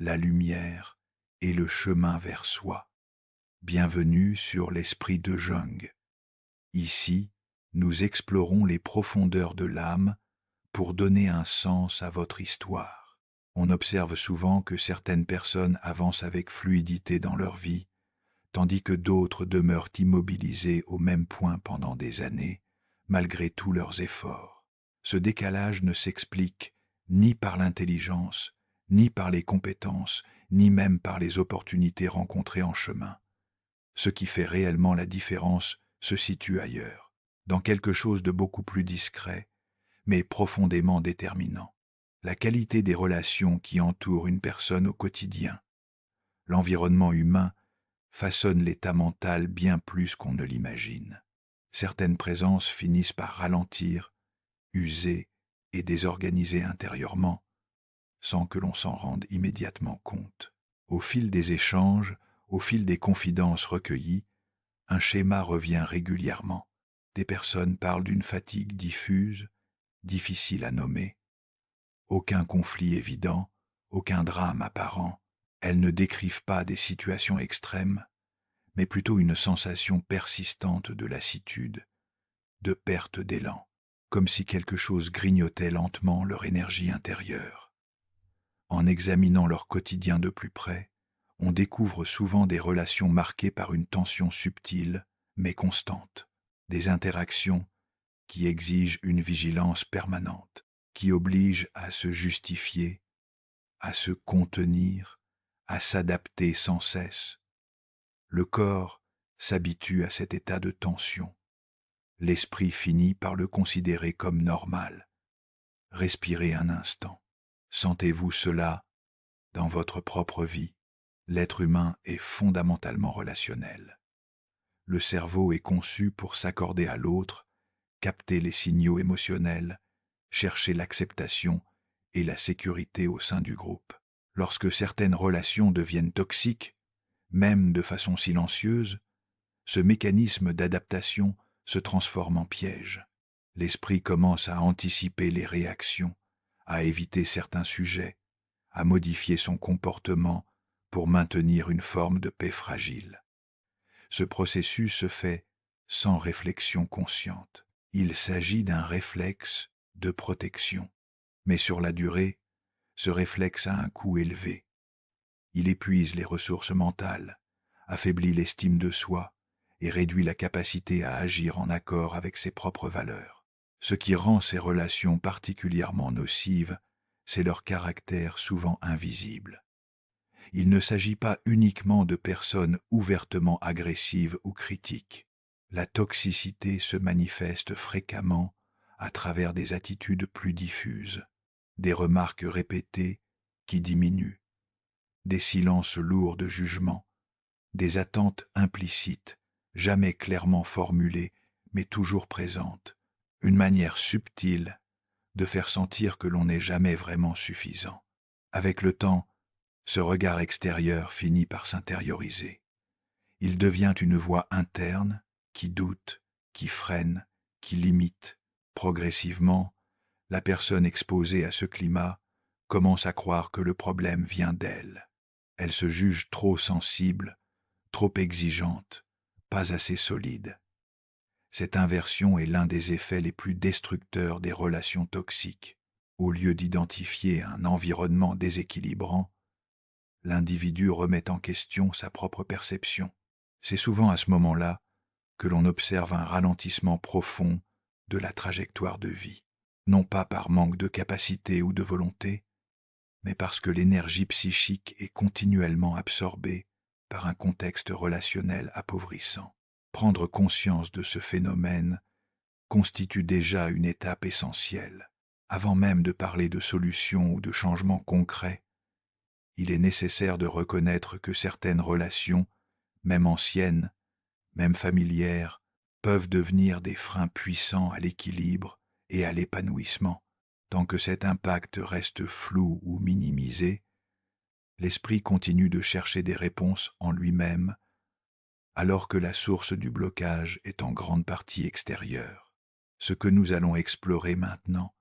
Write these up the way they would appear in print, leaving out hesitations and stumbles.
la lumière et le chemin vers soi. Bienvenue sur l'esprit de Jung. Ici, nous explorons les profondeurs de l'âme pour donner un sens à votre histoire. On observe souvent que certaines personnes avancent avec fluidité dans leur vie, tandis que d'autres demeurent immobilisées au même point pendant des années, malgré tous leurs efforts. Ce décalage ne s'explique ni par l'intelligence, ni par les compétences, ni même par les opportunités rencontrées en chemin. Ce qui fait réellement la différence se situe ailleurs, dans quelque chose de beaucoup plus discret, mais profondément déterminant. La qualité des relations qui entourent une personne au quotidien. L'environnement humain façonne l'état mental bien plus qu'on ne l'imagine. Certaines présences finissent par ralentir, user et désorganiser intérieurement, sans que l'on s'en rende immédiatement compte. Au fil des échanges, au fil des confidences recueillies, un schéma revient régulièrement. Des personnes parlent d'une fatigue diffuse, difficile à nommer. Aucun conflit évident, aucun drame apparent. Elles ne décrivent pas des situations extrêmes, mais plutôt une sensation persistante de lassitude, de perte d'élan, comme si quelque chose grignotait lentement leur énergie intérieure. En examinant leur quotidien de plus près, on découvre souvent des relations marquées par une tension subtile, mais constante, des interactions qui exigent une vigilance permanente, qui obligent à se justifier, à se contenir, à s'adapter sans cesse. Le corps s'habitue à cet état de tension. L'esprit finit par le considérer comme normal. Respirez un instant. Sentez-vous cela dans votre propre vie? L'être humain est fondamentalement relationnel. Le cerveau est conçu pour s'accorder à l'autre, capter les signaux émotionnels, chercher l'acceptation et la sécurité au sein du groupe. Lorsque certaines relations deviennent toxiques, même de façon silencieuse, ce mécanisme d'adaptation se transforme en piège. L'esprit commence à anticiper les réactions, à éviter certains sujets, à modifier son comportement pour maintenir une forme de paix fragile. Ce processus se fait sans réflexion consciente. Il s'agit d'un réflexe de protection. Mais sur la durée, ce réflexe a un coût élevé. Il épuise les ressources mentales, affaiblit l'estime de soi et réduit la capacité à agir en accord avec ses propres valeurs. Ce qui rend ces relations particulièrement nocives, c'est leur caractère souvent invisible. Il ne s'agit pas uniquement de personnes ouvertement agressives ou critiques. La toxicité se manifeste fréquemment à travers des attitudes plus diffuses, des remarques répétées qui diminuent, des silences lourds de jugement, des attentes implicites, jamais clairement formulées, mais toujours présentes, une manière subtile de faire sentir que l'on n'est jamais vraiment suffisant. Avec le temps, ce regard extérieur finit par s'intérioriser. Il devient une voix interne qui doute, qui freine, qui limite. Progressivement, la personne exposée à ce climat commence à croire que le problème vient d'elle. Elle se juge trop sensible, trop exigeante, pas assez solide. Cette inversion est l'un des effets les plus destructeurs des relations toxiques. Au lieu d'identifier un environnement déséquilibrant, l'individu remet en question sa propre perception. C'est souvent à ce moment-là que l'on observe un ralentissement profond de la trajectoire de vie, non pas par manque de capacité ou de volonté, mais parce que l'énergie psychique est continuellement absorbée par un contexte relationnel appauvrissant. Prendre conscience de ce phénomène constitue déjà une étape essentielle. Avant même de parler de solutions ou de changements concrets, il est nécessaire de reconnaître que certaines relations, même anciennes, même familières, peuvent devenir des freins puissants à l'équilibre et à l'épanouissement. Tant que cet impact reste flou ou minimisé, l'esprit continue de chercher des réponses en lui-même, alors que la source du blocage est en grande partie extérieure. Ce que nous allons explorer maintenant,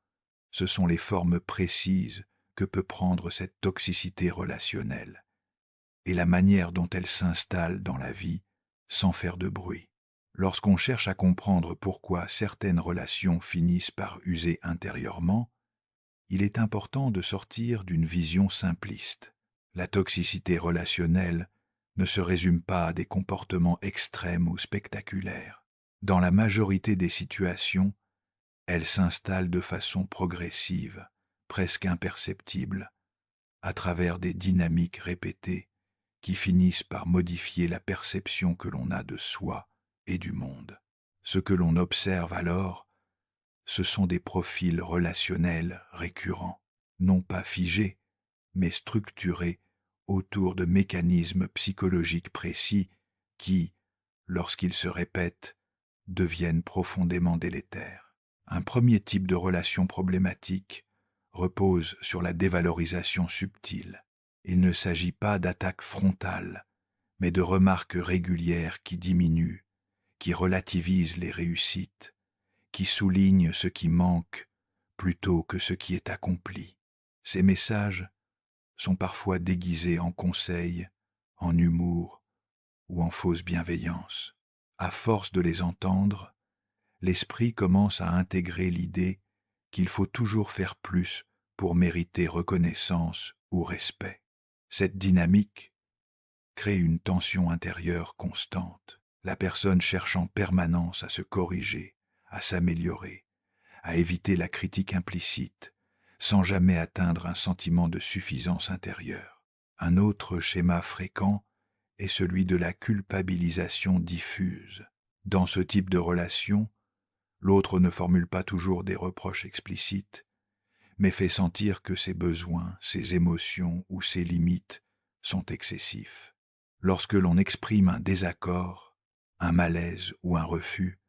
ce sont les formes précises que peut prendre cette toxicité relationnelle et la manière dont elle s'installe dans la vie sans faire de bruit. Lorsqu'on cherche à comprendre pourquoi certaines relations finissent par user intérieurement, il est important de sortir d'une vision simpliste. La toxicité relationnelle ne se résume pas à des comportements extrêmes ou spectaculaires. Dans la majorité des situations, elle s'installe de façon progressive, presque imperceptible, à travers des dynamiques répétées qui finissent par modifier la perception que l'on a de soi et du monde. Ce que l'on observe alors, ce sont des profils relationnels récurrents, non pas figés, mais structurés autour de mécanismes psychologiques précis qui, lorsqu'ils se répètent, deviennent profondément délétères. Un premier type de relation problématique repose sur la dévalorisation subtile. Il ne s'agit pas d'attaques frontales, mais de remarques régulières qui diminuent, qui relativisent les réussites, qui soulignent ce qui manque plutôt que ce qui est accompli. Ces messages sont parfois déguisés en conseils, en humour ou en fausse bienveillance. À force de les entendre, l'esprit commence à intégrer l'idée qu'il faut toujours faire plus pour mériter reconnaissance ou respect. Cette dynamique crée une tension intérieure constante. La personne cherche en permanence à se corriger, à s'améliorer, à éviter la critique implicite, sans jamais atteindre un sentiment de suffisance intérieure. Un autre schéma fréquent est celui de la culpabilisation diffuse. Dans ce type de relation, l'autre ne formule pas toujours des reproches explicites, mais fait sentir que ses besoins, ses émotions ou ses limites sont excessifs. Lorsque l'on exprime un désaccord, un malaise ou un refus,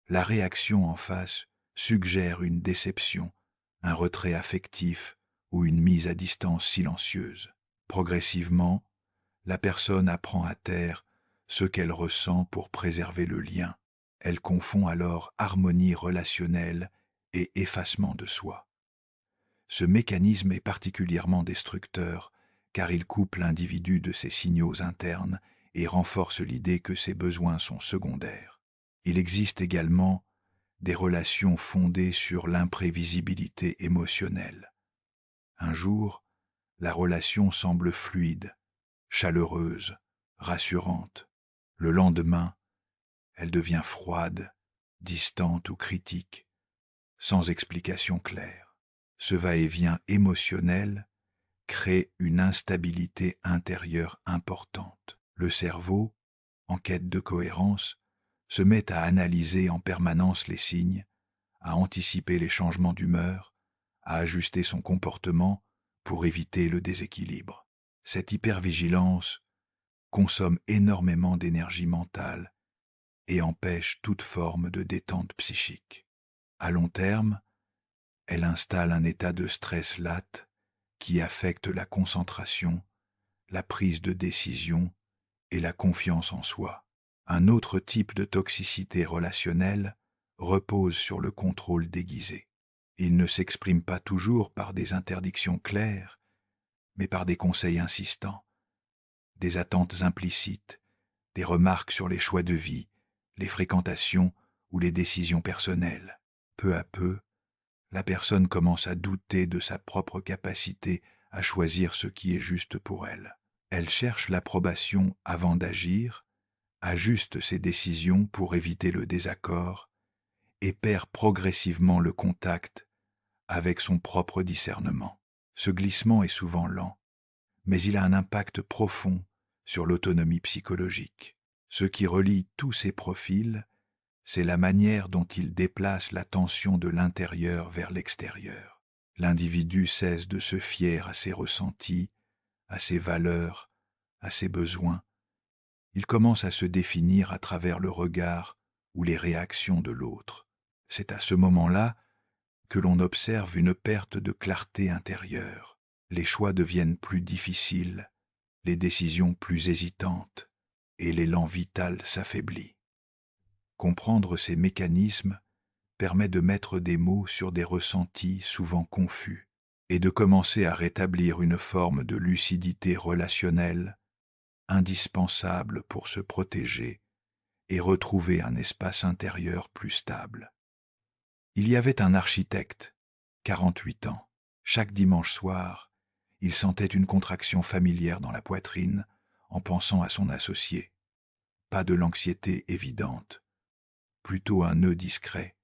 la réaction en face suggère une déception, un retrait affectif ou une mise à distance silencieuse. Progressivement, la personne apprend à taire ce qu'elle ressent pour préserver le lien. Elle confond alors harmonie relationnelle et effacement de soi. Ce mécanisme est particulièrement destructeur car il coupe l'individu de ses signaux internes et renforce l'idée que ses besoins sont secondaires. Il existe également des relations fondées sur l'imprévisibilité émotionnelle. Un jour, la relation semble fluide, chaleureuse, rassurante. Le lendemain, elle devient froide, distante ou critique, sans explication claire. Ce va-et-vient émotionnel crée une instabilité intérieure importante. Le cerveau, en quête de cohérence, se met à analyser en permanence les signes, à anticiper les changements d'humeur, à ajuster son comportement pour éviter le déséquilibre. Cette hypervigilance consomme énormément d'énergie mentale et empêche toute forme de détente psychique. À long terme, elle installe un état de stress lat qui affecte la concentration, la prise de décision et la confiance en soi. Un autre type de toxicité relationnelle repose sur le contrôle déguisé. Il ne s'exprime pas toujours par des interdictions claires, mais par des conseils insistants, des attentes implicites, des remarques sur les choix de vie, les fréquentations ou les décisions personnelles. Peu à peu, la personne commence à douter de sa propre capacité à choisir ce qui est juste pour elle. Elle cherche l'approbation avant d'agir, ajuste ses décisions pour éviter le désaccord et perd progressivement le contact avec son propre discernement. Ce glissement est souvent lent, mais il a un impact profond sur l'autonomie psychologique. Ce qui relie tous ces profils, c'est la manière dont ils déplacent l'attention de l'intérieur vers l'extérieur. L'individu cesse de se fier à ses ressentis, à ses valeurs, à ses besoins. Il commence à se définir à travers le regard ou les réactions de l'autre. C'est à ce moment-là que l'on observe une perte de clarté intérieure. Les choix deviennent plus difficiles, les décisions plus hésitantes, et l'élan vital s'affaiblit. Comprendre ces mécanismes permet de mettre des mots sur des ressentis souvent confus. et de commencer à rétablir une forme de lucidité relationnelle indispensable pour se protéger et retrouver un espace intérieur plus stable. Il y avait un architecte, 48 ans. Chaque dimanche soir, il sentait une contraction familière dans la poitrine en pensant à son associé. Pas de l'anxiété évidente, plutôt un nœud discret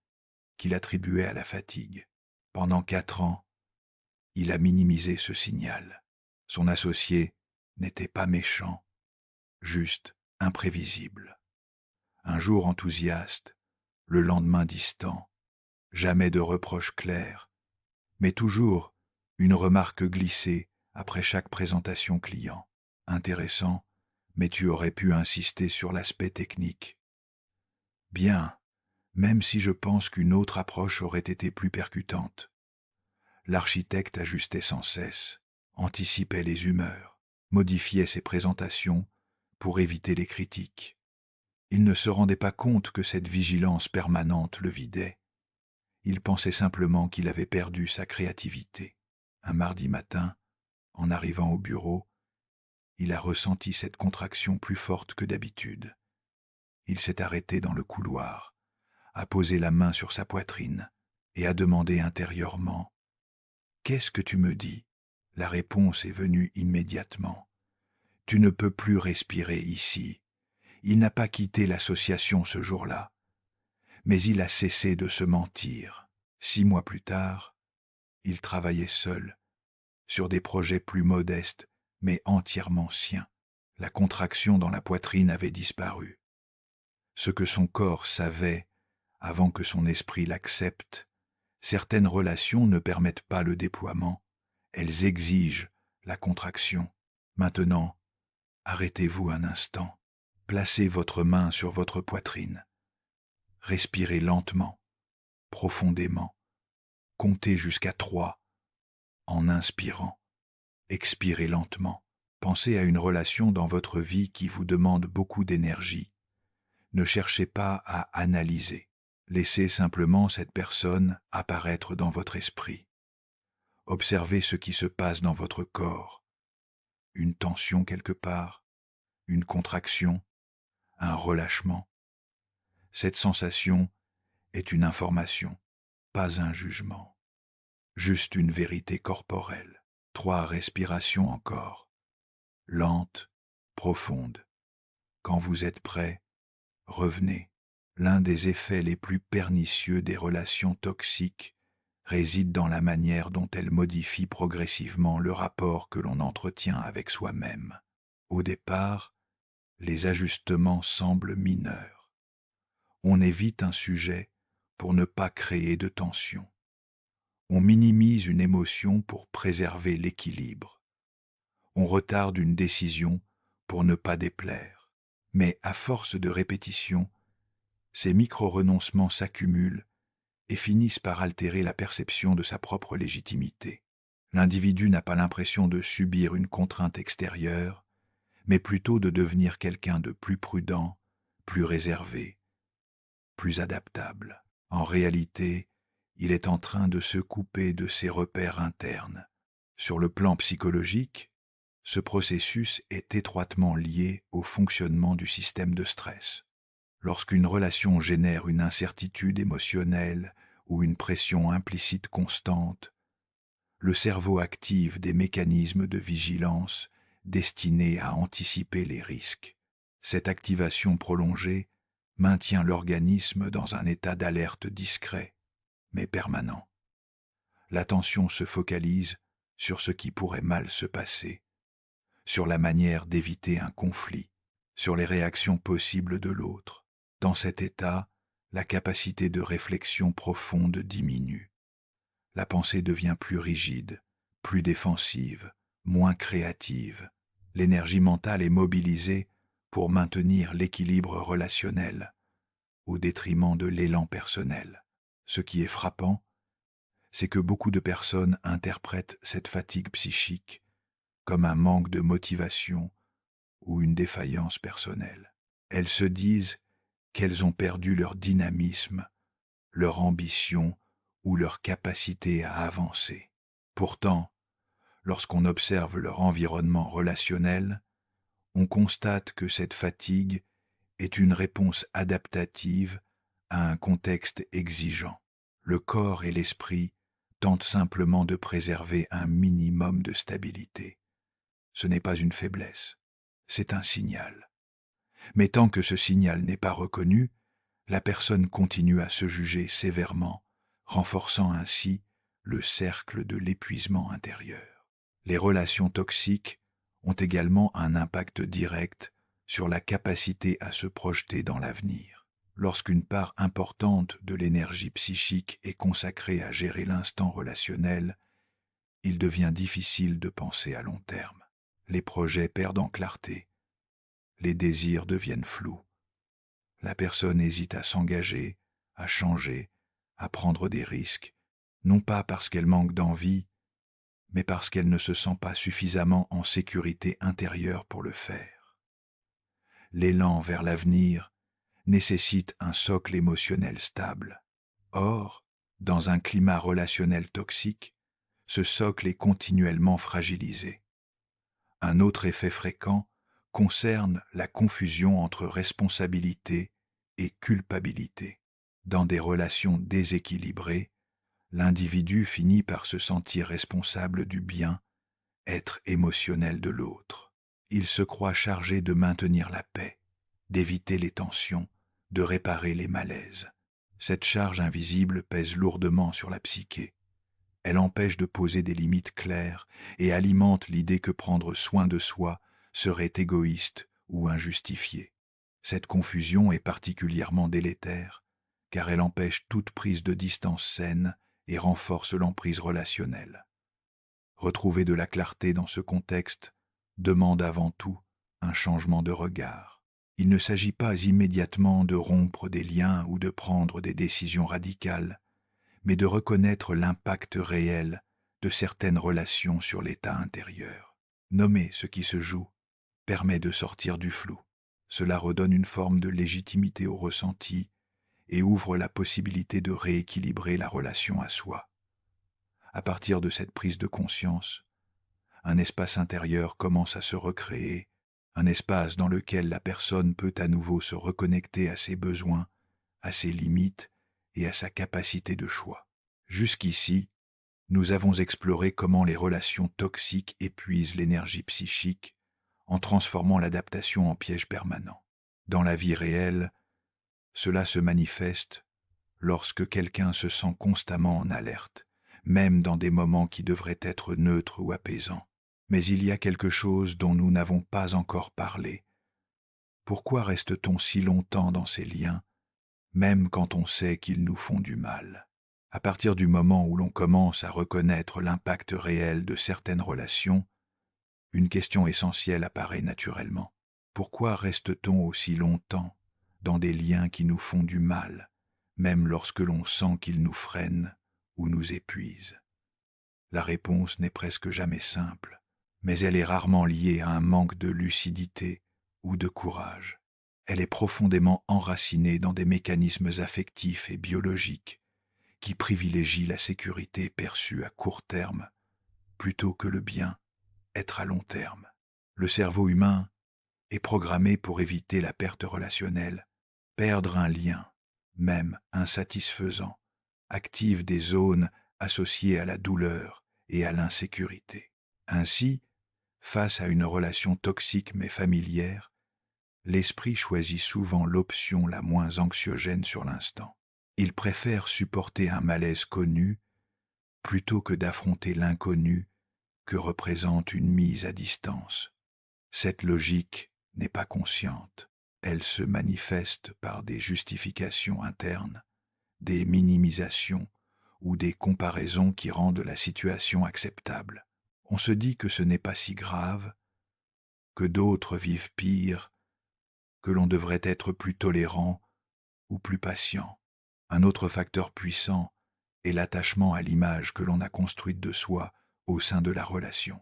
qu'il attribuait à la fatigue. Pendant 4 ans, il a minimisé ce signal. Son associé n'était pas méchant, juste imprévisible. Un jour enthousiaste, le lendemain distant, jamais de reproches clairs, mais toujours une remarque glissée après chaque présentation client. Intéressant, mais tu aurais pu insister sur l'aspect technique. Bien, même si je pense qu'une autre approche aurait été plus percutante. L'architecte ajustait sans cesse, anticipait les humeurs, modifiait ses présentations pour éviter les critiques. Il ne se rendait pas compte que cette vigilance permanente le vidait. Il pensait simplement qu'il avait perdu sa créativité. Un mardi matin, en arrivant au bureau, il a ressenti cette contraction plus forte que d'habitude. Il s'est arrêté dans le couloir, a posé la main sur sa poitrine et a demandé intérieurement « Qu'est-ce que tu me dis ?» La réponse est venue immédiatement. « Tu ne peux plus respirer ici. » Il n'a pas quitté l'association ce jour-là, mais il a cessé de se mentir. 6 mois plus tard, il travaillait seul, sur des projets plus modestes, mais entièrement siens. La contraction dans la poitrine avait disparu. Ce que son corps savait avant que son esprit l'accepte, certaines relations ne permettent pas le déploiement, elles exigent la contraction. Maintenant, arrêtez-vous un instant, placez votre main sur votre poitrine, respirez lentement, profondément, comptez jusqu'à 3 en inspirant, expirez lentement, pensez à une relation dans votre vie qui vous demande beaucoup d'énergie. Ne cherchez pas à analyser, laissez simplement cette personne apparaître dans votre esprit. Observez ce qui se passe dans votre corps, une tension quelque part, une contraction, un relâchement. Cette sensation est une information, pas un jugement, juste une vérité corporelle. 3 respirations encore, lentes, profondes. Quand vous êtes prêt, revenez. L'un des effets les plus pernicieux des relations toxiques réside dans la manière dont elles modifient progressivement le rapport que l'on entretient avec soi-même. Au départ, les ajustements semblent mineurs. On évite un sujet pour ne pas créer de tension. On minimise une émotion pour préserver l'équilibre. On retarde une décision pour ne pas déplaire. Mais à force de répétition, ces micro-renoncements s'accumulent et finissent par altérer la perception de sa propre légitimité. L'individu n'a pas l'impression de subir une contrainte extérieure, mais plutôt de devenir quelqu'un de plus prudent, plus réservé, plus adaptable. En réalité, il est en train de se couper de ses repères internes. Sur le plan psychologique, ce processus est étroitement lié au fonctionnement du système de stress. Lorsqu'une relation génère une incertitude émotionnelle ou une pression implicite constante, le cerveau active des mécanismes de vigilance destinés à anticiper les risques. Cette activation prolongée maintient l'organisme dans un état d'alerte discret, mais permanent. L'attention se focalise sur ce qui pourrait mal se passer, sur la manière d'éviter un conflit, sur les réactions possibles de l'autre. Dans cet état, la capacité de réflexion profonde diminue. La pensée devient plus rigide, plus défensive, moins créative. L'énergie mentale est mobilisée pour maintenir l'équilibre relationnel, au détriment de l'élan personnel. Ce qui est frappant, c'est que beaucoup de personnes interprètent cette fatigue psychique comme un manque de motivation ou une défaillance personnelle. Elles se disent qu'elles ont perdu leur dynamisme, leur ambition ou leur capacité à avancer. Pourtant, lorsqu'on observe leur environnement relationnel, on constate que cette fatigue est une réponse adaptative à un contexte exigeant. Le corps et l'esprit tentent simplement de préserver un minimum de stabilité. Ce n'est pas une faiblesse, c'est un signal. Mais tant que ce signal n'est pas reconnu, la personne continue à se juger sévèrement, renforçant ainsi le cercle de l'épuisement intérieur. Les relations toxiques ont également un impact direct sur la capacité à se projeter dans l'avenir. Lorsqu'une part importante de l'énergie psychique est consacrée à gérer l'instant relationnel, il devient difficile de penser à long terme. Les projets perdent en clarté, les désirs deviennent flous. La personne hésite à s'engager, à changer, à prendre des risques, non pas parce qu'elle manque d'envie, mais parce qu'elle ne se sent pas suffisamment en sécurité intérieure pour le faire. L'élan vers l'avenir nécessite un socle émotionnel stable. Or, dans un climat relationnel toxique, ce socle est continuellement fragilisé. Un autre effet fréquent concerne la confusion entre responsabilité et culpabilité. Dans des relations déséquilibrées, l'individu finit par se sentir responsable du bien-être émotionnel de l'autre. Il se croit chargé de maintenir la paix, d'éviter les tensions, de réparer les malaises. Cette charge invisible pèse lourdement sur la psyché. Elle empêche de poser des limites claires et alimente l'idée que prendre soin de soi serait égoïste ou injustifié. Cette confusion est particulièrement délétère, car elle empêche toute prise de distance saine et renforce l'emprise relationnelle. Retrouver de la clarté dans ce contexte demande avant tout un changement de regard. Il ne s'agit pas immédiatement de rompre des liens ou de prendre des décisions radicales, mais de reconnaître l'impact réel de certaines relations sur l'état intérieur. Nommer ce qui se joue permet de sortir du flou. Cela redonne une forme de légitimité au ressenti et ouvre la possibilité de rééquilibrer la relation à soi. À partir de cette prise de conscience, un espace intérieur commence à se recréer, un espace dans lequel la personne peut à nouveau se reconnecter à ses besoins, à ses limites et à sa capacité de choix. Jusqu'ici, nous avons exploré comment les relations toxiques épuisent l'énergie psychique en transformant l'adaptation en piège permanent. Dans la vie réelle, cela se manifeste lorsque quelqu'un se sent constamment en alerte, même dans des moments qui devraient être neutres ou apaisants. Mais il y a quelque chose dont nous n'avons pas encore parlé. Pourquoi reste-t-on si longtemps dans ces liens, même quand on sait qu'ils nous font du mal ? À partir du moment où l'on commence à reconnaître l'impact réel de certaines relations, une question essentielle apparaît naturellement. Pourquoi reste-t-on aussi longtemps dans des liens qui nous font du mal, même lorsque l'on sent qu'ils nous freinent ou nous épuisent ? La réponse n'est presque jamais simple, mais elle est rarement liée à un manque de lucidité ou de courage. Elle est profondément enracinée dans des mécanismes affectifs et biologiques qui privilégient la sécurité perçue à court terme plutôt que le bien-être à long terme. Le cerveau humain est programmé pour éviter la perte relationnelle. Perdre un lien, même insatisfaisant, active des zones associées à la douleur et à l'insécurité. Ainsi, face à une relation toxique mais familière, l'esprit choisit souvent l'option la moins anxiogène sur l'instant. Il préfère supporter un malaise connu plutôt que d'affronter l'inconnu que représente une mise à distance. Cette logique n'est pas consciente. Elle se manifeste par des justifications internes, des minimisations ou des comparaisons qui rendent la situation acceptable. On se dit que ce n'est pas si grave, que d'autres vivent pire, que l'on devrait être plus tolérant ou plus patient. Un autre facteur puissant est l'attachement à l'image que l'on a construite de soi au sein de la relation.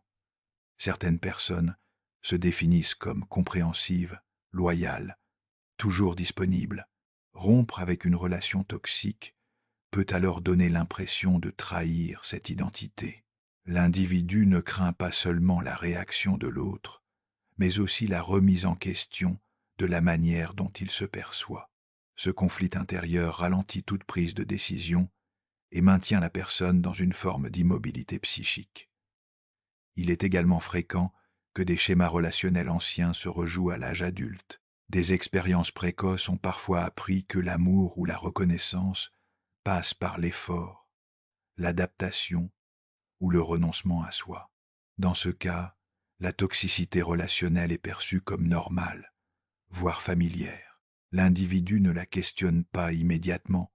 Certaines personnes se définissent comme compréhensives, loyales, toujours disponibles. Rompre avec une relation toxique peut alors donner l'impression de trahir cette identité. L'individu ne craint pas seulement la réaction de l'autre, mais aussi la remise en question de la manière dont il se perçoit. Ce conflit intérieur ralentit toute prise de décision et maintient la personne dans une forme d'immobilité psychique. Il est également fréquent que des schémas relationnels anciens se rejouent à l'âge adulte. Des expériences précoces ont parfois appris que l'amour ou la reconnaissance passe par l'effort, l'adaptation ou le renoncement à soi. Dans ce cas, la toxicité relationnelle est perçue comme normale, voire familière. L'individu ne la questionne pas immédiatement,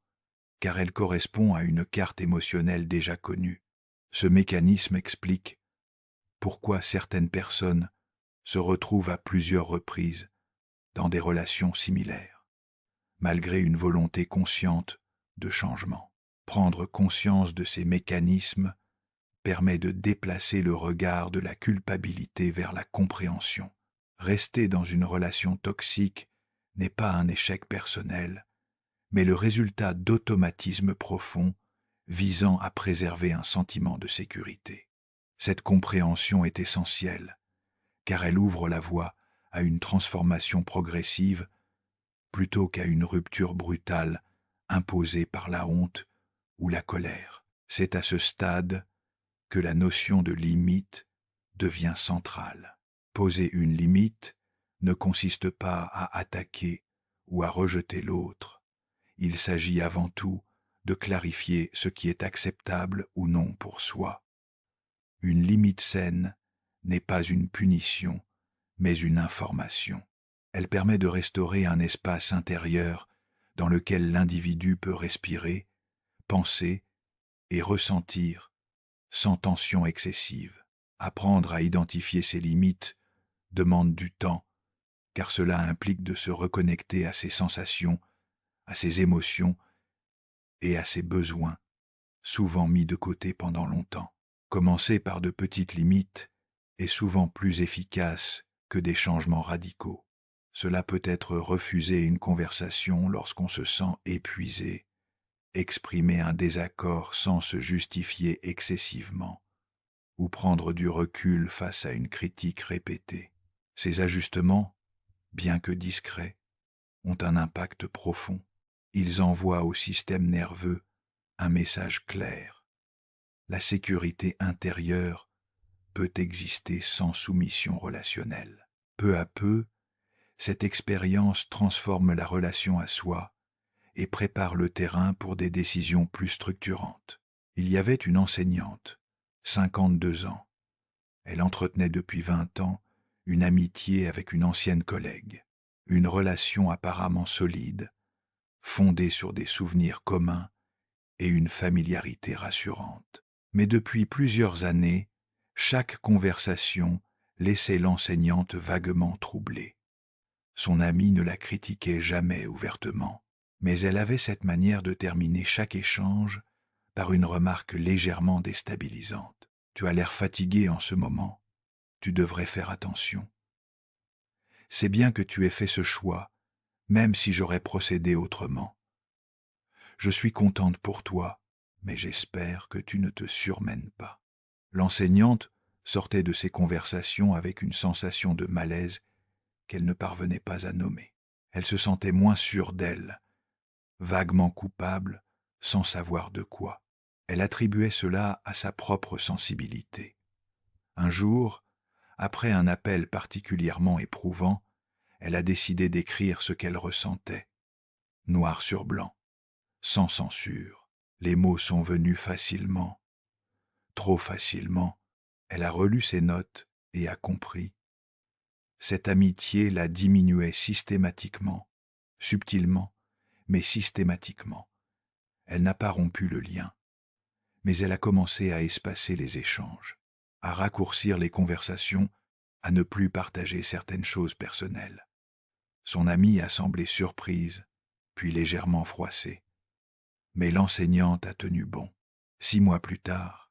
car elle correspond à une carte émotionnelle déjà connue. Ce mécanisme explique pourquoi certaines personnes se retrouvent à plusieurs reprises dans des relations similaires, malgré une volonté consciente de changement. Prendre conscience de ces mécanismes permet de déplacer le regard de la culpabilité vers la compréhension. Rester dans une relation toxique n'est pas un échec personnel, mais le résultat d'automatismes profonds visant à préserver un sentiment de sécurité. Cette compréhension est essentielle, car elle ouvre la voie à une transformation progressive plutôt qu'à une rupture brutale imposée par la honte ou la colère. C'est à ce stade que la notion de limite devient centrale. Poser une limite ne consiste pas à attaquer ou à rejeter l'autre. Il s'agit avant tout de clarifier ce qui est acceptable ou non pour soi. Une limite saine n'est pas une punition, mais une information. Elle permet de restaurer un espace intérieur dans lequel l'individu peut respirer, penser et ressentir sans tension excessive. Apprendre à identifier ses limites demande du temps, car cela implique de se reconnecter à ses sensations, à ses émotions et à ses besoins, souvent mis de côté pendant longtemps. Commencer par de petites limites est souvent plus efficace que des changements radicaux. Cela peut être refuser une conversation lorsqu'on se sent épuisé, exprimer un désaccord sans se justifier excessivement, ou prendre du recul face à une critique répétée. Ces ajustements, bien que discrets, ont un impact profond. Ils envoient au système nerveux un message clair. La sécurité intérieure peut exister sans soumission relationnelle. Peu à peu, cette expérience transforme la relation à soi et prépare le terrain pour des décisions plus structurantes. Il y avait une enseignante, 52 ans. Elle entretenait depuis 20 ans une amitié avec une ancienne collègue, une relation apparemment solide, fondée sur des souvenirs communs et une familiarité rassurante. Mais depuis plusieurs années, chaque conversation laissait l'enseignante vaguement troublée. Son amie ne la critiquait jamais ouvertement, mais elle avait cette manière de terminer chaque échange par une remarque légèrement déstabilisante. « Tu as l'air fatigué en ce moment. Tu devrais faire attention. C'est bien que tu aies fait ce choix, même si j'aurais procédé autrement. Je suis contente pour toi, mais j'espère que tu ne te surmènes pas. » L'enseignante sortait de ces conversations avec une sensation de malaise qu'elle ne parvenait pas à nommer. Elle se sentait moins sûre d'elle, vaguement coupable, sans savoir de quoi. Elle attribuait cela à sa propre sensibilité. Un jour, après un appel particulièrement éprouvant, elle a décidé d'écrire ce qu'elle ressentait, noir sur blanc, sans censure. Les mots sont venus facilement, trop facilement. Elle a relu ses notes et a compris. Cette amitié la diminuait systématiquement, subtilement, mais systématiquement. Elle n'a pas rompu le lien, mais elle a commencé à espacer les échanges, à raccourcir les conversations, à ne plus partager certaines choses personnelles. Son amie a semblé surprise, puis légèrement froissée. Mais l'enseignante a tenu bon. 6 mois plus tard,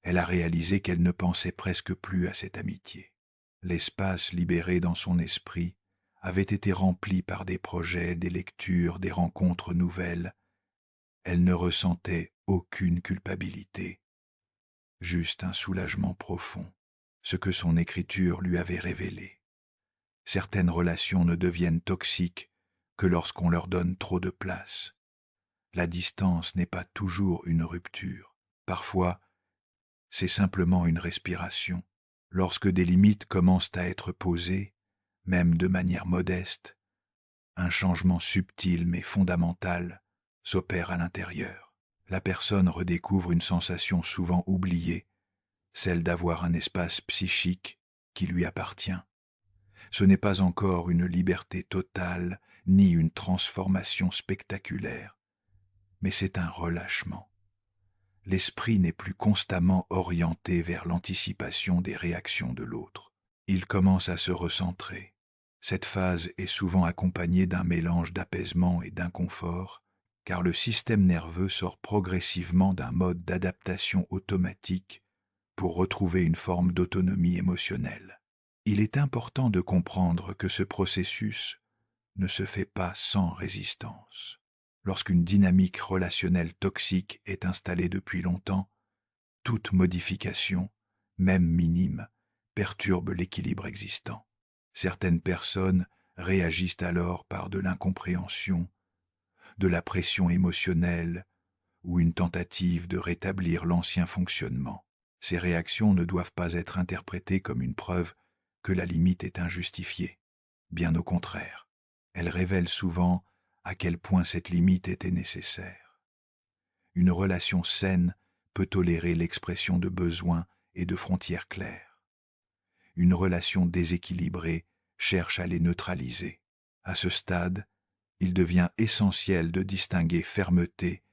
elle a réalisé qu'elle ne pensait presque plus à cette amitié. L'espace libéré dans son esprit avait été rempli par des projets, des lectures, des rencontres nouvelles. Elle ne ressentait aucune culpabilité, juste un soulagement profond, ce que son écriture lui avait révélé. Certaines relations ne deviennent toxiques que lorsqu'on leur donne trop de place. La distance n'est pas toujours une rupture. Parfois, c'est simplement une respiration. Lorsque des limites commencent à être posées, même de manière modeste, un changement subtil mais fondamental s'opère à l'intérieur. La personne redécouvre une sensation souvent oubliée, celle d'avoir un espace psychique qui lui appartient. Ce n'est pas encore une liberté totale, ni une transformation spectaculaire, mais c'est un relâchement. L'esprit n'est plus constamment orienté vers l'anticipation des réactions de l'autre. Il commence à se recentrer. Cette phase est souvent accompagnée d'un mélange d'apaisement et d'inconfort, car le système nerveux sort progressivement d'un mode d'adaptation automatique pour retrouver une forme d'autonomie émotionnelle. Il est important de comprendre que ce processus ne se fait pas sans résistance. Lorsqu'une dynamique relationnelle toxique est installée depuis longtemps, toute modification, même minime, perturbe l'équilibre existant. Certaines personnes réagissent alors par de l'incompréhension, de la pression émotionnelle ou une tentative de rétablir l'ancien fonctionnement. Ces réactions ne doivent pas être interprétées comme une preuve que la limite est injustifiée. Bien au contraire, elles révèlent souvent à quel point cette limite était nécessaire. Une relation saine peut tolérer l'expression de besoins et de frontières claires. Une relation déséquilibrée cherche à les neutraliser. À ce stade, il devient essentiel de distinguer fermeté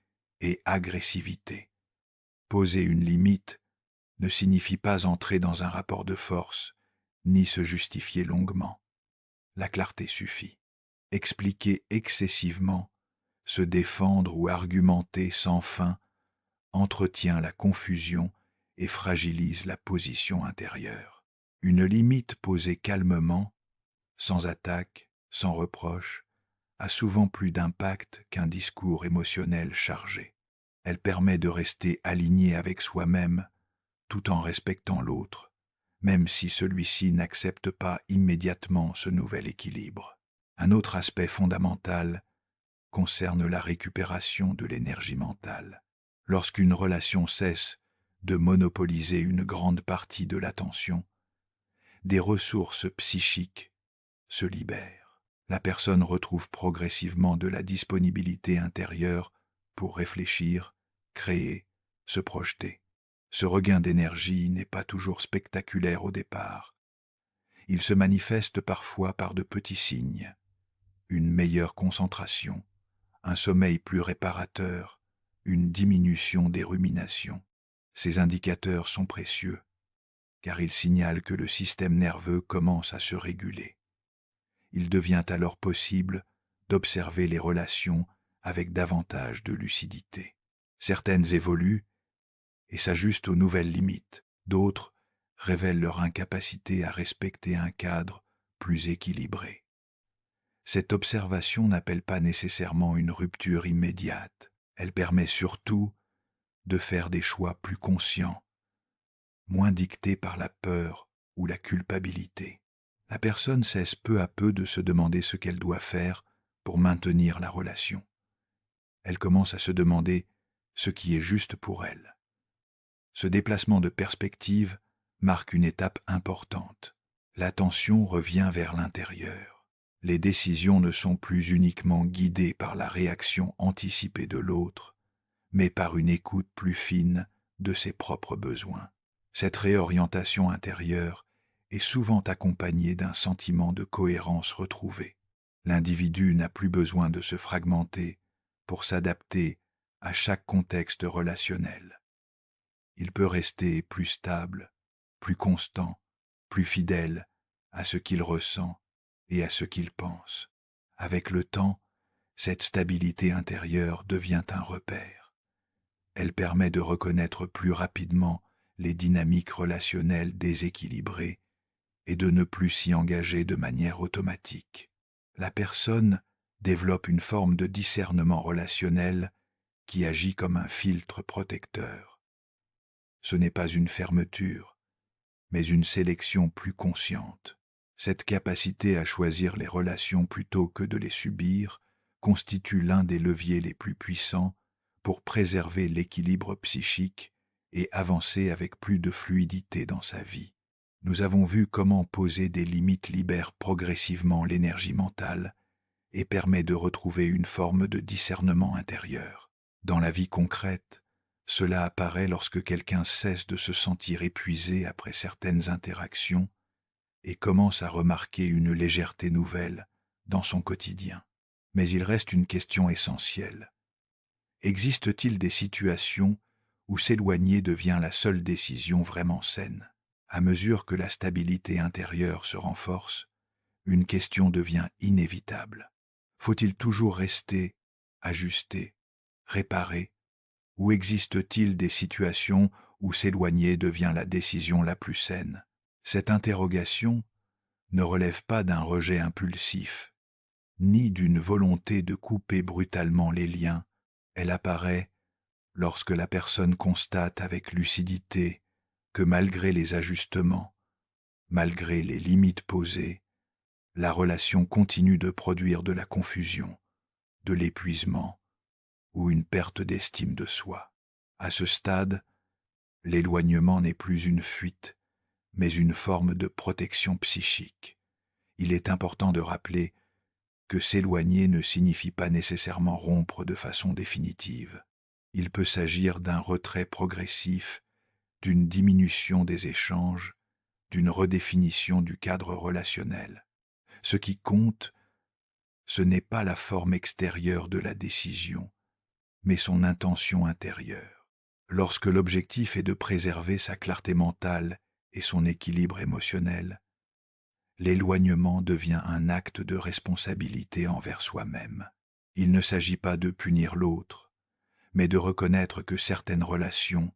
et agressivité. Poser une limite ne signifie pas entrer dans un rapport de force, ni se justifier longuement. La clarté suffit. Expliquer excessivement, se défendre ou argumenter sans fin entretient la confusion et fragilise la position intérieure. Une limite posée calmement, sans attaque, sans reproche, a souvent plus d'impact qu'un discours émotionnel chargé. Elle permet de rester aligné avec soi-même tout en respectant l'autre, même si celui-ci n'accepte pas immédiatement ce nouvel équilibre. Un autre aspect fondamental concerne la récupération de l'énergie mentale. Lorsqu'une relation cesse de monopoliser une grande partie de l'attention, des ressources psychiques se libèrent. La personne retrouve progressivement de la disponibilité intérieure pour réfléchir, créer, se projeter. Ce regain d'énergie n'est pas toujours spectaculaire au départ. Il se manifeste parfois par de petits signes. Une meilleure concentration, un sommeil plus réparateur, une diminution des ruminations. Ces indicateurs sont précieux, car ils signalent que le système nerveux commence à se réguler. Il devient alors possible d'observer les relations avec davantage de lucidité. Certaines évoluent et s'ajustent aux nouvelles limites, d'autres révèlent leur incapacité à respecter un cadre plus équilibré. Cette observation n'appelle pas nécessairement une rupture immédiate, elle permet surtout de faire des choix plus conscients, moins dictés par la peur ou la culpabilité. La personne cesse peu à peu de se demander ce qu'elle doit faire pour maintenir la relation. Elle commence à se demander ce qui est juste pour elle. Ce déplacement de perspective marque une étape importante. L'attention revient vers l'intérieur. Les décisions ne sont plus uniquement guidées par la réaction anticipée de l'autre, mais par une écoute plus fine de ses propres besoins. Cette réorientation intérieure est souvent accompagnée d'un sentiment de cohérence retrouvée. L'individu n'a plus besoin de se fragmenter pour s'adapter à chaque contexte relationnel. Il peut rester plus stable, plus constant, plus fidèle à ce qu'il ressent et à ce qu'il pense. Avec le temps, cette stabilité intérieure devient un repère. Elle permet de reconnaître plus rapidement les dynamiques relationnelles déséquilibrées et de ne plus s'y engager de manière automatique. La personne développe une forme de discernement relationnel qui agit comme un filtre protecteur. Ce n'est pas une fermeture, mais une sélection plus consciente. Cette capacité à choisir les relations plutôt que de les subir constitue l'un des leviers les plus puissants pour préserver l'équilibre psychique et avancer avec plus de fluidité dans sa vie. Nous avons vu comment poser des limites libère progressivement l'énergie mentale et permet de retrouver une forme de discernement intérieur. Dans la vie concrète, cela apparaît lorsque quelqu'un cesse de se sentir épuisé après certaines interactions et commence à remarquer une légèreté nouvelle dans son quotidien. Mais il reste une question essentielle. Existe-t-il des situations où s'éloigner devient la seule décision vraiment saine? À mesure que la stabilité intérieure se renforce, une question devient inévitable. Faut-il toujours rester, ajuster, réparer, ou existe-t-il des situations où s'éloigner devient la décision la plus saine? Cette interrogation ne relève pas d'un rejet impulsif, ni d'une volonté de couper brutalement les liens. Elle apparaît lorsque la personne constate avec lucidité que malgré les ajustements, malgré les limites posées, la relation continue de produire de la confusion, de l'épuisement ou une perte d'estime de soi. À ce stade, l'éloignement n'est plus une fuite, mais une forme de protection psychique. Il est important de rappeler que s'éloigner ne signifie pas nécessairement rompre de façon définitive. Il peut s'agir d'un retrait progressif, d'une diminution des échanges, d'une redéfinition du cadre relationnel. Ce qui compte, ce n'est pas la forme extérieure de la décision, mais son intention intérieure. Lorsque l'objectif est de préserver sa clarté mentale et son équilibre émotionnel, l'éloignement devient un acte de responsabilité envers soi-même. Il ne s'agit pas de punir l'autre, mais de reconnaître que certaines relations,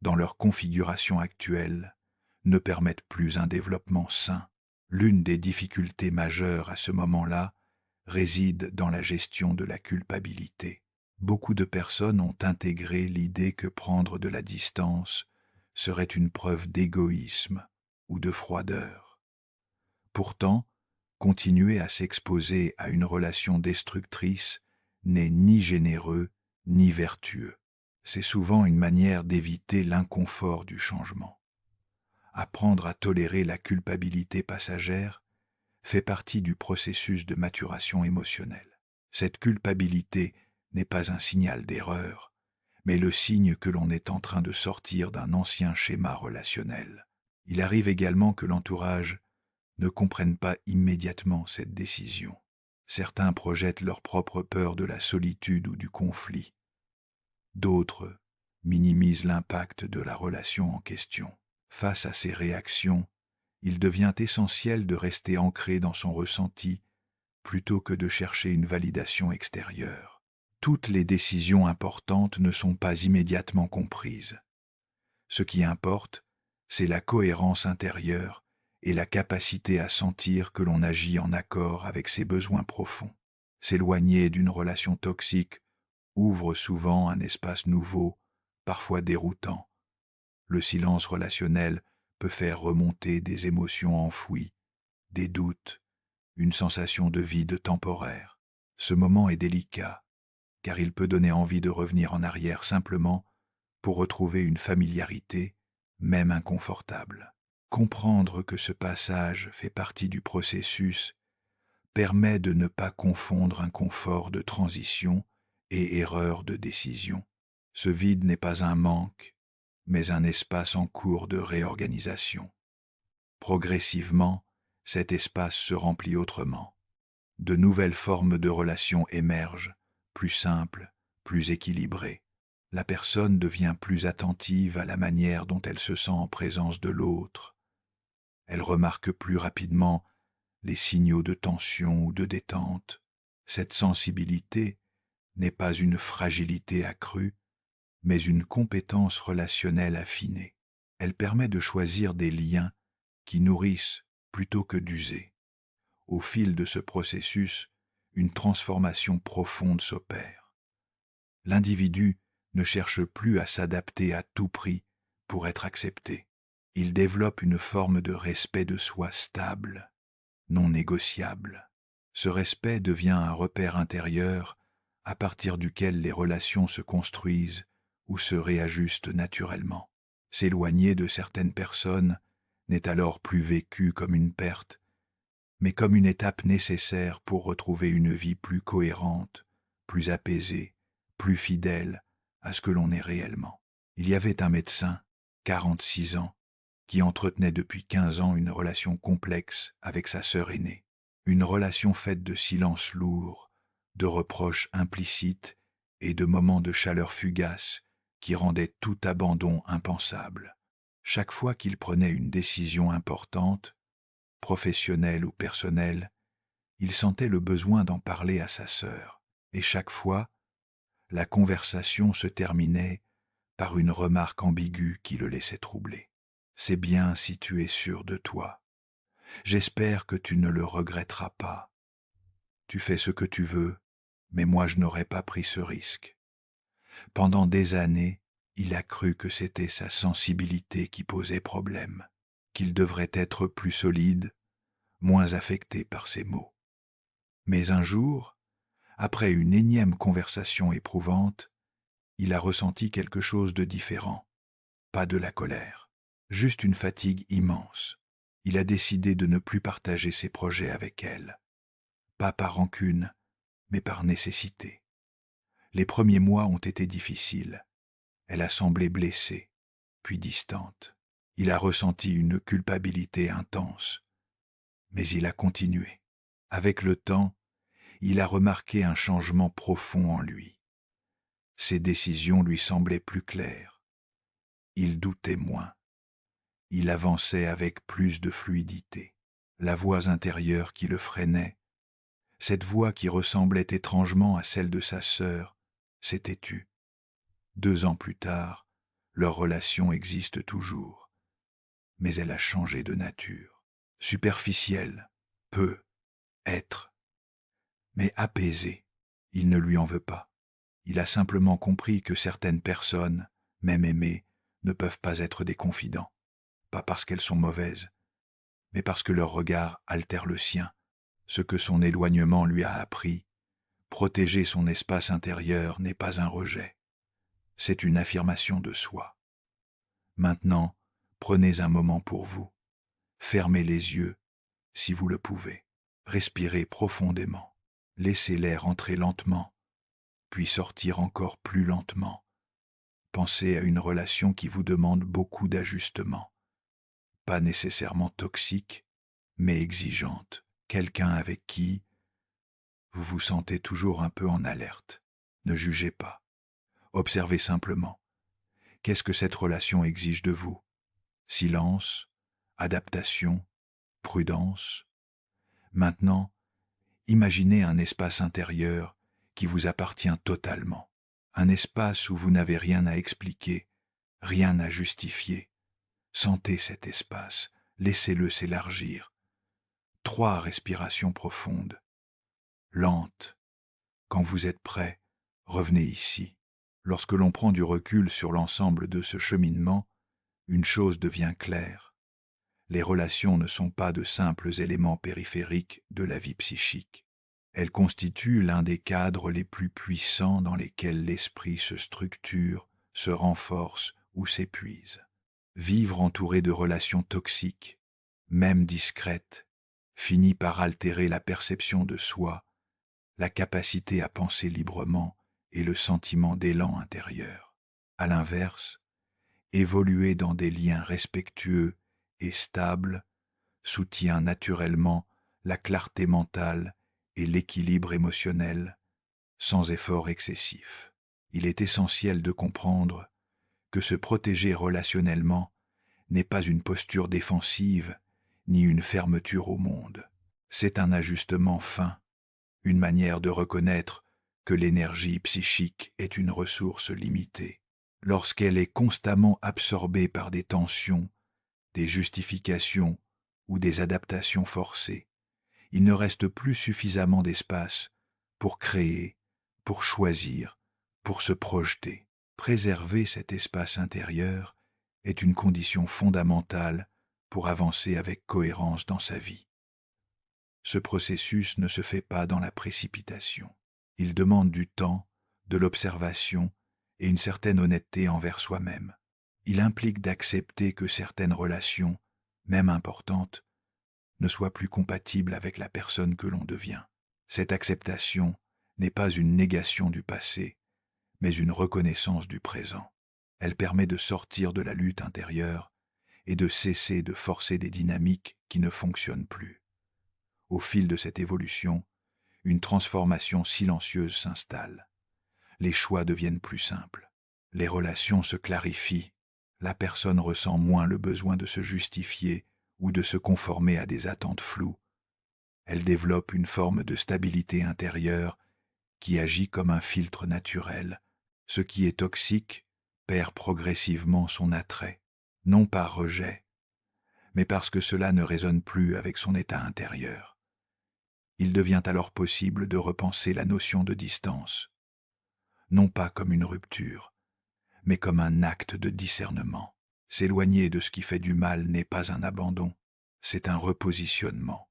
dans leur configuration actuelle, ne permettent plus un développement sain. L'une des difficultés majeures à ce moment-là réside dans la gestion de la culpabilité. Beaucoup de personnes ont intégré l'idée que prendre de la distance serait une preuve d'égoïsme ou de froideur. Pourtant, continuer à s'exposer à une relation destructrice n'est ni généreux ni vertueux. C'est souvent une manière d'éviter l'inconfort du changement. Apprendre à tolérer la culpabilité passagère fait partie du processus de maturation émotionnelle. Cette culpabilité n'est pas un signal d'erreur, mais le signe que l'on est en train de sortir d'un ancien schéma relationnel. Il arrive également que l'entourage ne comprenne pas immédiatement cette décision. Certains projettent leur propre peur de la solitude ou du conflit. D'autres minimisent l'impact de la relation en question. Face à ces réactions, il devient essentiel de rester ancré dans son ressenti plutôt que de chercher une validation extérieure. Toutes les décisions importantes ne sont pas immédiatement comprises. Ce qui importe, c'est la cohérence intérieure et la capacité à sentir que l'on agit en accord avec ses besoins profonds. S'éloigner d'une relation toxique ouvre souvent un espace nouveau, parfois déroutant. Le silence relationnel peut faire remonter des émotions enfouies, des doutes, une sensation de vide temporaire. Ce moment est délicat, car il peut donner envie de revenir en arrière simplement pour retrouver une familiarité, même inconfortable. Comprendre que ce passage fait partie du processus permet de ne pas confondre inconfort de transition et erreur de décision. Ce vide n'est pas un manque, mais un espace en cours de réorganisation. Progressivement, cet espace se remplit autrement. De nouvelles formes de relations émergent, plus simples, plus équilibrées. La personne devient plus attentive à la manière dont elle se sent en présence de l'autre. Elle remarque plus rapidement les signaux de tension ou de détente. Cette sensibilité n'est pas une fragilité accrue, mais une compétence relationnelle affinée. Elle permet de choisir des liens qui nourrissent plutôt que d'user. Au fil de ce processus, une transformation profonde s'opère. L'individu ne cherche plus à s'adapter à tout prix, pour être accepté. Il développe une forme de respect de soi stable, non négociable. Ce respect devient un repère intérieur à partir duquel les relations se construisent ou se réajustent naturellement. S'éloigner de certaines personnes n'est alors plus vécu comme une perte, mais comme une étape nécessaire pour retrouver une vie plus cohérente, plus apaisée, plus fidèle à ce que l'on est réellement. Il y avait un médecin, 46 ans, qui entretenait depuis 15 ans une relation complexe avec sa sœur aînée. Une relation faite de silences lourds, de reproches implicites et de moments de chaleur fugace qui rendaient tout abandon impensable. Chaque fois qu'il prenait une décision importante, professionnelle ou personnelle, il sentait le besoin d'en parler à sa sœur, et chaque fois, la conversation se terminait par une remarque ambiguë qui le laissait troubler. « C'est bien si tu es sûr de toi. J'espère que tu ne le regretteras pas. Tu fais ce que tu veux, mais moi je n'aurais pas pris ce risque. » Pendant des années, il a cru que c'était sa sensibilité qui posait problème, qu'il devrait être plus solide, moins affecté par ses mots. Mais un jour, après une énième conversation éprouvante, il a ressenti quelque chose de différent. Pas de la colère, juste une fatigue immense. Il a décidé de ne plus partager ses projets avec elle. Pas par rancune, mais par nécessité. Les premiers mois ont été difficiles. Elle a semblé blessée, puis distante. Il a ressenti une culpabilité intense. Mais il a continué. Avec le temps, il a remarqué un changement profond en lui. Ses décisions lui semblaient plus claires. Il doutait moins. Il avançait avec plus de fluidité. La voix intérieure qui le freinait, cette voix qui ressemblait étrangement à celle de sa sœur, s'était tue. 2 ans plus tard, leur relation existe toujours, mais elle a changé de nature. Superficielle, peu, être, mais apaisée. Il ne lui en veut pas. Il a simplement compris que certaines personnes, même aimées, ne peuvent pas être des confidents. Pas parce qu'elles sont mauvaises, mais parce que leur regard altère le sien. Ce que son éloignement lui a appris, protéger son espace intérieur n'est pas un rejet. C'est une affirmation de soi. Maintenant, prenez un moment pour vous. Fermez les yeux, si vous le pouvez. Respirez profondément. Laissez l'air entrer lentement, puis sortir encore plus lentement. Pensez à une relation qui vous demande beaucoup d'ajustements. Pas nécessairement toxique, mais exigeante. Quelqu'un avec qui vous vous sentez toujours un peu en alerte. Ne jugez pas. Observez simplement. Qu'est-ce que cette relation exige de vous? Silence, adaptation, prudence. Maintenant, imaginez un espace intérieur qui vous appartient totalement. Un espace où vous n'avez rien à expliquer, rien à justifier. Sentez cet espace, laissez-le s'élargir. 3 respirations profondes, lentes. Quand vous êtes prêt, revenez ici. Lorsque l'on prend du recul sur l'ensemble de ce cheminement, une chose devient claire. Les relations ne sont pas de simples éléments périphériques de la vie psychique. Elles constituent l'un des cadres les plus puissants dans lesquels l'esprit se structure, se renforce ou s'épuise. Vivre entouré de relations toxiques, même discrètes, finit par altérer la perception de soi, la capacité à penser librement et le sentiment d'élan intérieur. À l'inverse, évoluer dans des liens respectueux et stables soutient naturellement la clarté mentale et l'équilibre émotionnel sans effort excessif. Il est essentiel de comprendre que se protéger relationnellement n'est pas une posture défensive ni une fermeture au monde. C'est un ajustement fin, une manière de reconnaître que l'énergie psychique est une ressource limitée. Lorsqu'elle est constamment absorbée par des tensions, des justifications ou des adaptations forcées, il ne reste plus suffisamment d'espace pour créer, pour choisir, pour se projeter. Préserver cet espace intérieur est une condition fondamentale pour avancer avec cohérence dans sa vie. Ce processus ne se fait pas dans la précipitation. Il demande du temps, de l'observation et une certaine honnêteté envers soi-même. Il implique d'accepter que certaines relations, même importantes, ne soient plus compatibles avec la personne que l'on devient. Cette acceptation n'est pas une négation du passé, mais une reconnaissance du présent. Elle permet de sortir de la lutte intérieure et de cesser de forcer des dynamiques qui ne fonctionnent plus. Au fil de cette évolution, une transformation silencieuse s'installe. Les choix deviennent plus simples. Les relations se clarifient. La personne ressent moins le besoin de se justifier ou de se conformer à des attentes floues. Elle développe une forme de stabilité intérieure qui agit comme un filtre naturel. Ce qui est toxique perd progressivement son attrait, non par rejet, mais parce que cela ne résonne plus avec son état intérieur. Il devient alors possible de repenser la notion de distance, non pas comme une rupture, mais comme un acte de discernement. S'éloigner de ce qui fait du mal n'est pas un abandon, c'est un repositionnement.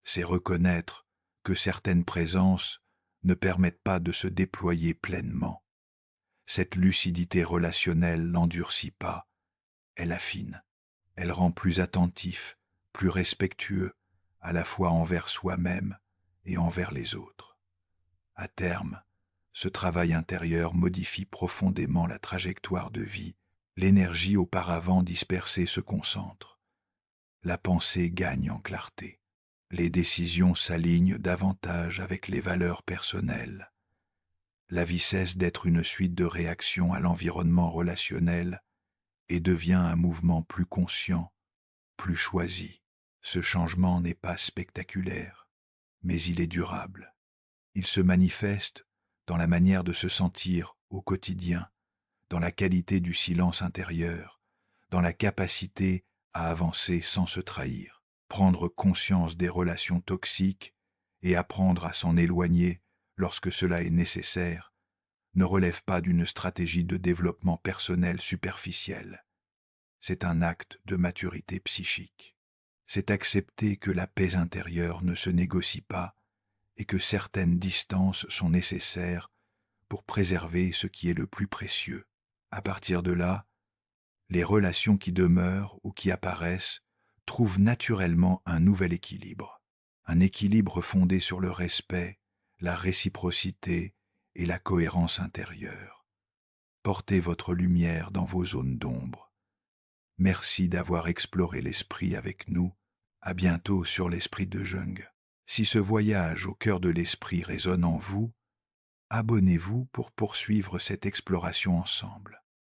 C'est reconnaître que certaines présences ne permettent pas de se déployer pleinement. Cette lucidité relationnelle n'endurcit pas, elle affine, elle rend plus attentif, plus respectueux, à la fois envers soi-même et envers les autres. À terme, ce travail intérieur modifie profondément la trajectoire de vie. L'énergie auparavant dispersée se concentre. La pensée gagne en clarté. Les décisions s'alignent davantage avec les valeurs personnelles. La vie cesse d'être une suite de réactions à l'environnement relationnel et devient un mouvement plus conscient, plus choisi. Ce changement n'est pas spectaculaire, mais il est durable. Il se manifeste dans la manière de se sentir au quotidien, dans la qualité du silence intérieur, dans la capacité à avancer sans se trahir, prendre conscience des relations toxiques et apprendre à s'en éloigner lorsque cela est nécessaire, ne relève pas d'une stratégie de développement personnel superficielle. C'est un acte de maturité psychique. C'est accepter que la paix intérieure ne se négocie pas et que certaines distances sont nécessaires pour préserver ce qui est le plus précieux. À partir de là, les relations qui demeurent ou qui apparaissent trouvent naturellement un nouvel équilibre. Un équilibre fondé sur le respect, la réciprocité et la cohérence intérieure. Portez votre lumière dans vos zones d'ombre. Merci d'avoir exploré l'esprit avec nous. À bientôt sur l'Esprit de Jung. Si ce voyage au cœur de l'esprit résonne en vous, abonnez-vous pour poursuivre cette exploration ensemble.